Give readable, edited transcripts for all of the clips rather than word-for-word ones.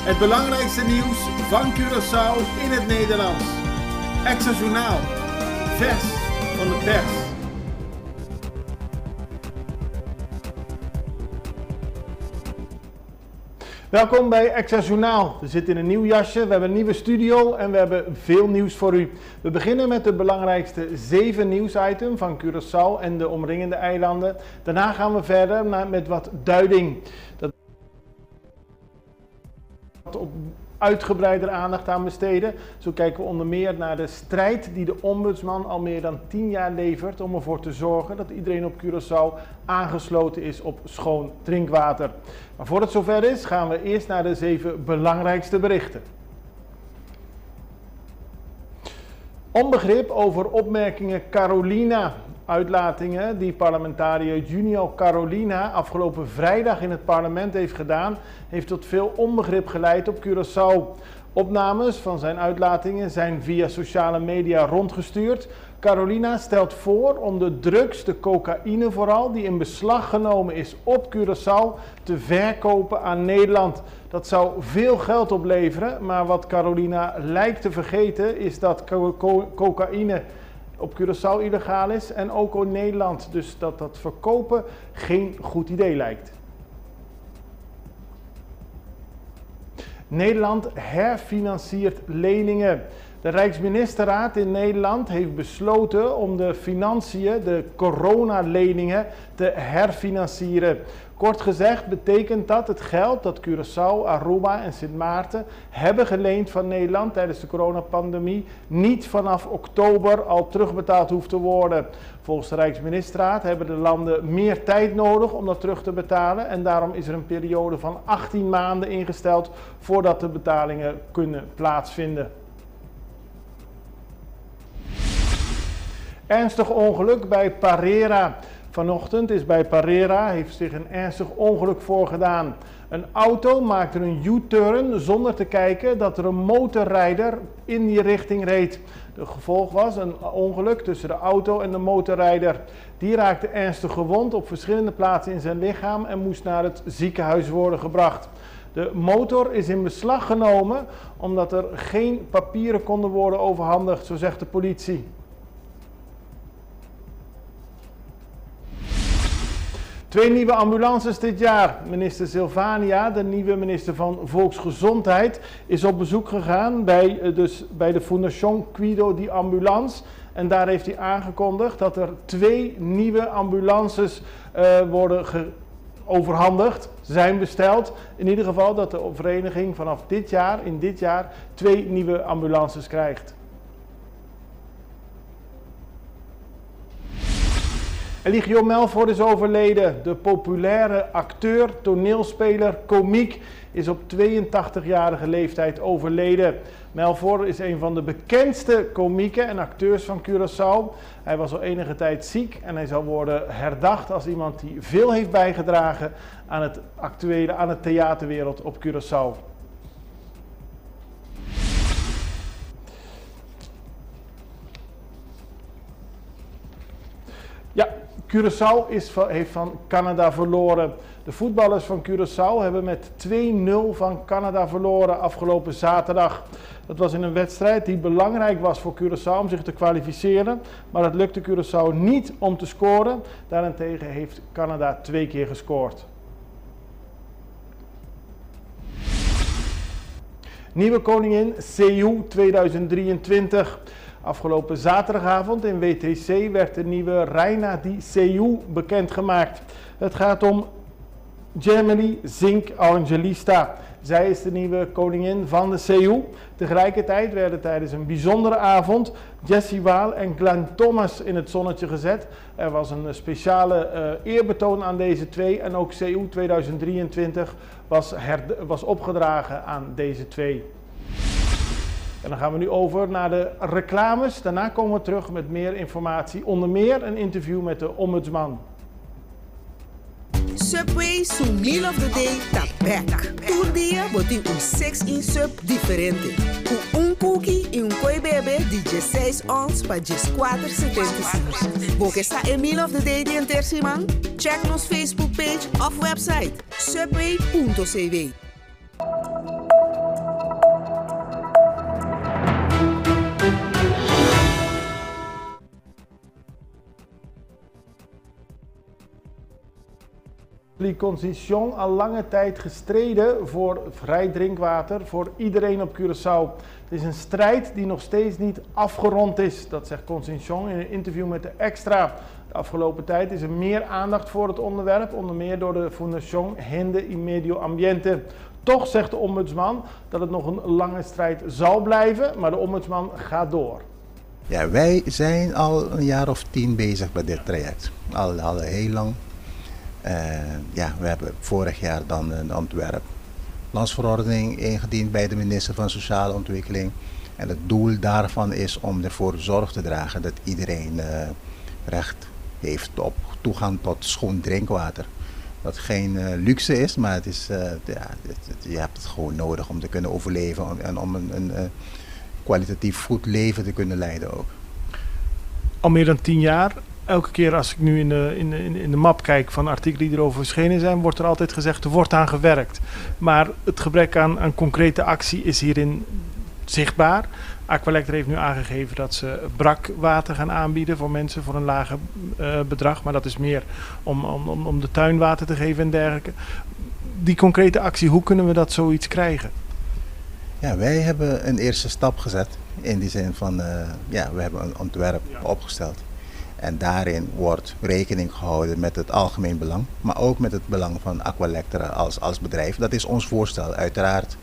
Het belangrijkste nieuws van Curaçao in het Nederlands. Extra Journaal, vers van de pers. Welkom bij Extra Journaal. We zitten in een nieuw jasje, we hebben een nieuwe studio en we hebben veel nieuws voor u. We beginnen met de belangrijkste 7 nieuwsitems van Curaçao en de omringende eilanden. Daarna gaan we verder met wat duiding. Dat op uitgebreider aandacht aan besteden. Zo kijken we onder meer naar de strijd die de ombudsman al meer dan 10 jaar levert om ervoor te zorgen dat iedereen op Curaçao aangesloten is op schoon drinkwater. Maar voordat het zover is, gaan we eerst naar de 7 belangrijkste berichten. Onbegrip over opmerkingen Carolina. Uitlatingen die parlementariër Junior Carolina afgelopen vrijdag in het parlement heeft gedaan, heeft tot veel onbegrip geleid op Curaçao. Opnames van zijn uitlatingen zijn via sociale media rondgestuurd. Carolina stelt voor om de drugs, de cocaïne vooral, die in beslag genomen is op Curaçao, te verkopen aan Nederland. Dat zou veel geld opleveren, maar wat Carolina lijkt te vergeten is dat cocaïne op Curaçao illegaal is en ook in Nederland. Dus dat verkopen geen goed idee lijkt. Nederland herfinanciert leningen. De Rijksministerraad in Nederland heeft besloten om de financiën, de coronaleningen, te herfinancieren. Kort gezegd betekent dat het geld dat Curaçao, Aruba en Sint Maarten hebben geleend van Nederland tijdens de coronapandemie niet vanaf oktober al terugbetaald hoeft te worden. Volgens de Rijksministerraad hebben de landen meer tijd nodig om dat terug te betalen en daarom is er een periode van 18 maanden ingesteld voordat de betalingen kunnen plaatsvinden. Ernstig ongeluk bij Parera. Vanochtend is bij Parera heeft zich een ernstig ongeluk voorgedaan. Een auto maakte een U-turn zonder te kijken dat er een motorrijder in die richting reed. Het gevolg was een ongeluk tussen de auto en de motorrijder. Die raakte ernstig gewond op verschillende plaatsen in zijn lichaam en moest naar het ziekenhuis worden gebracht. De motor is in beslag genomen omdat er geen papieren konden worden overhandigd, zo zegt de politie. Twee nieuwe ambulances dit jaar. Minister Silvania, de nieuwe minister van Volksgezondheid, is op bezoek gegaan bij de Fundación Cuido di Ambulance. En daar heeft hij aangekondigd dat er 2 nieuwe ambulances worden overhandigd, zijn besteld. In ieder geval dat de vereniging vanaf in dit jaar 2 nieuwe ambulances krijgt. Eligio Melford is overleden. De populaire acteur, toneelspeler, komiek is op 82-jarige leeftijd overleden. Melford is een van de bekendste komieken en acteurs van Curaçao. Hij was al enige tijd ziek en hij zal worden herdacht als iemand die veel heeft bijgedragen aan het theaterwereld op Curaçao. Ja, Curaçao heeft van Canada verloren. De voetballers van Curaçao hebben met 2-0 van Canada verloren afgelopen zaterdag. Dat was in een wedstrijd die belangrijk was voor Curaçao om zich te kwalificeren. Maar het lukte Curaçao niet om te scoren. Daarentegen heeft Canada 2 keer gescoord. Nieuwe koningin Seju 2023. Afgelopen zaterdagavond in WTC werd de nieuwe Reina di Seju bekendgemaakt. Het gaat om Gemini Zink Angelista. Zij is de nieuwe koningin van de Seju. Tegelijkertijd werden tijdens een bijzondere avond Jessie Waal en Glenn Thomas in het zonnetje gezet. Er was een speciale eerbetoon aan deze 2 en ook Seju 2023 was opgedragen aan deze 2. En dan gaan we nu over naar de reclames. Daarna komen we terug met meer informatie, onder meer een interview met de ombudsman. Subway, su meal of the day, tapek. Todo dia boti 6 in sub diferente. Com cookie e koi bebê de 16 ons para 14,75. Boca está a meal of the day de Intersimang? Check nos Facebook page of website subway.cv. Concession al lange tijd gestreden voor vrij drinkwater voor iedereen op Curaçao. Het is een strijd die nog steeds niet afgerond is, dat zegt Concession in een interview met de Extra. De afgelopen tijd is er meer aandacht voor het onderwerp, onder meer door de Fundación Gente y Medio Ambiente. Toch zegt de ombudsman dat het nog een lange strijd zal blijven, maar de ombudsman gaat door. Ja, wij zijn al een jaar of 10 bezig met dit traject. Al heel lang. We hebben vorig jaar dan een ontwerp-landsverordening ingediend bij de minister van Sociale Ontwikkeling. En het doel daarvan is om ervoor zorg te dragen dat iedereen recht heeft op toegang tot schoon drinkwater. Dat geen luxe is, maar het is, je hebt het gewoon nodig om te kunnen overleven en om een kwalitatief goed leven te kunnen leiden ook. Al meer dan 10 jaar. Elke keer als ik nu in de map kijk van artikelen die erover verschenen zijn, wordt er altijd gezegd, er wordt aan gewerkt. Maar het gebrek aan concrete actie is hierin zichtbaar. Aqualectra heeft nu aangegeven dat ze brakwater gaan aanbieden voor mensen voor een lager bedrag. Maar dat is meer om de tuin water te geven en dergelijke. Die concrete actie, hoe kunnen we dat zoiets krijgen? Ja, wij hebben een eerste stap gezet. In die zin van, we hebben een ontwerp opgesteld. En daarin wordt rekening gehouden met het algemeen belang, maar ook met het belang van Aqualectra als bedrijf. Dat is ons voorstel, uiteraard.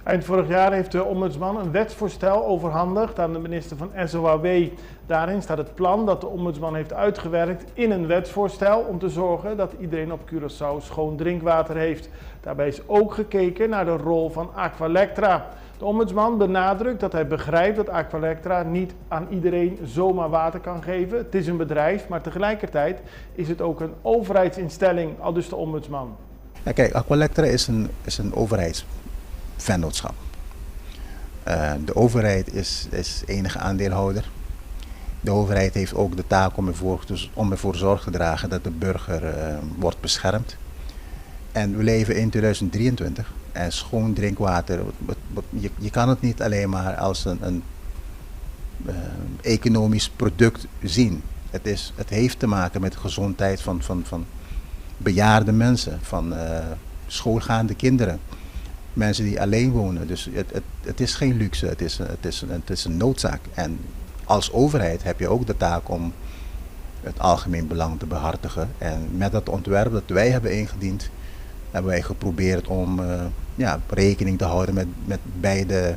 Eind vorig jaar heeft de ombudsman een wetsvoorstel overhandigd aan de minister van SOHW. Daarin staat het plan dat de ombudsman heeft uitgewerkt in een wetsvoorstel om te zorgen dat iedereen op Curaçao schoon drinkwater heeft. Daarbij is ook gekeken naar de rol van Aqualectra. De ombudsman benadrukt dat hij begrijpt dat Aqualectra niet aan iedereen zomaar water kan geven. Het is een bedrijf, maar tegelijkertijd is het ook een overheidsinstelling, aldus de ombudsman. Ja, kijk, Aqualectra is een overheidsvennootschap. De overheid is enige aandeelhouder. De overheid heeft ook de taak om ervoor zorg te dragen dat de burger wordt beschermd. En we leven in 2023 en schoon drinkwater, je kan het niet alleen maar als een economisch product zien. Het heeft te maken met de gezondheid van bejaarde mensen, van schoolgaande kinderen, mensen die alleen wonen. Dus het is geen luxe, het is een noodzaak. En als overheid heb je ook de taak om het algemeen belang te behartigen. En met dat ontwerp dat wij hebben ingediend, hebben wij geprobeerd om rekening te houden met beide,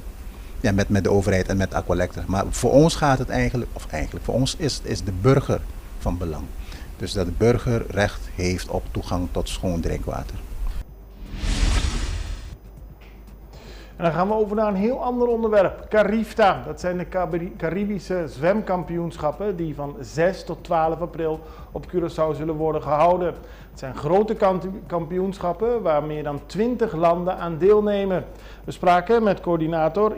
met de overheid en met Aqualectra. Maar voor ons gaat het eigenlijk voor ons is de burger van belang. Dus dat de burger recht heeft op toegang tot schoon drinkwater. En dan gaan we over naar een heel ander onderwerp, Carifta. Dat zijn de Caribische zwemkampioenschappen die van 6 tot 12 april op Curaçao zullen worden gehouden. Het zijn grote kampioenschappen waar meer dan 20 landen aan deelnemen. We spraken met coördinator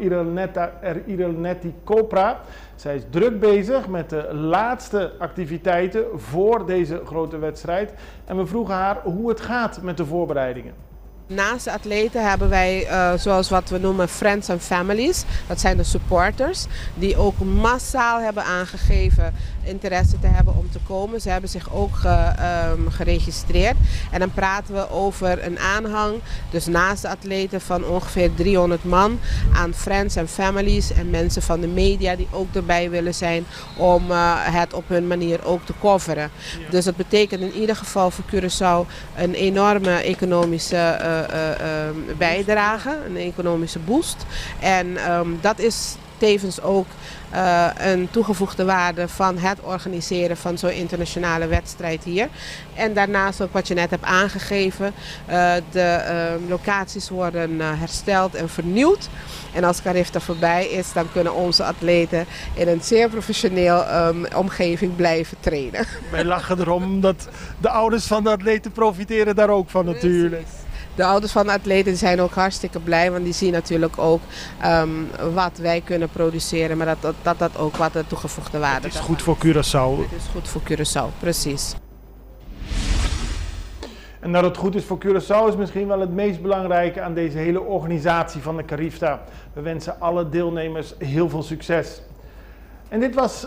Irelnetti Copra. Zij is druk bezig met de laatste activiteiten voor deze grote wedstrijd. En we vroegen haar hoe het gaat met de voorbereidingen. Naast de atleten hebben wij zoals wat we noemen friends and families. Dat zijn de supporters die ook massaal hebben aangegeven interesse te hebben om te komen. Ze hebben zich ook geregistreerd. En dan praten we over een aanhang, dus naast de atleten van ongeveer 300 man aan friends and families en mensen van de media die ook erbij willen zijn om het op hun manier ook te coveren. Ja. Dus dat betekent in ieder geval voor Curaçao een enorme economische bijdrage, een economische boost. En dat is tevens ook een toegevoegde waarde van het organiseren van zo'n internationale wedstrijd hier. En daarnaast ook wat je net hebt aangegeven, de locaties worden hersteld en vernieuwd. En als Carifta voorbij is, dan kunnen onze atleten in een zeer professioneel omgeving blijven trainen. Wij lachen erom omdat de ouders van de atleten profiteren daar ook van natuurlijk. De ouders van de atleten zijn ook hartstikke blij, want die zien natuurlijk ook wat wij kunnen produceren, maar dat ook wat de toegevoegde waarde is. Het is goed voor Curaçao. Het is goed voor Curaçao, precies. En dat het goed is voor Curaçao is misschien wel het meest belangrijke aan deze hele organisatie van de Carifta. We wensen alle deelnemers heel veel succes. En dit was,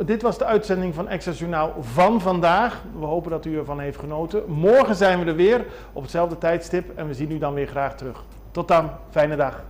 dit was de uitzending van Extra Journaal van vandaag. We hopen dat u ervan heeft genoten. Morgen zijn we er weer op hetzelfde tijdstip en we zien u dan weer graag terug. Tot dan, fijne dag.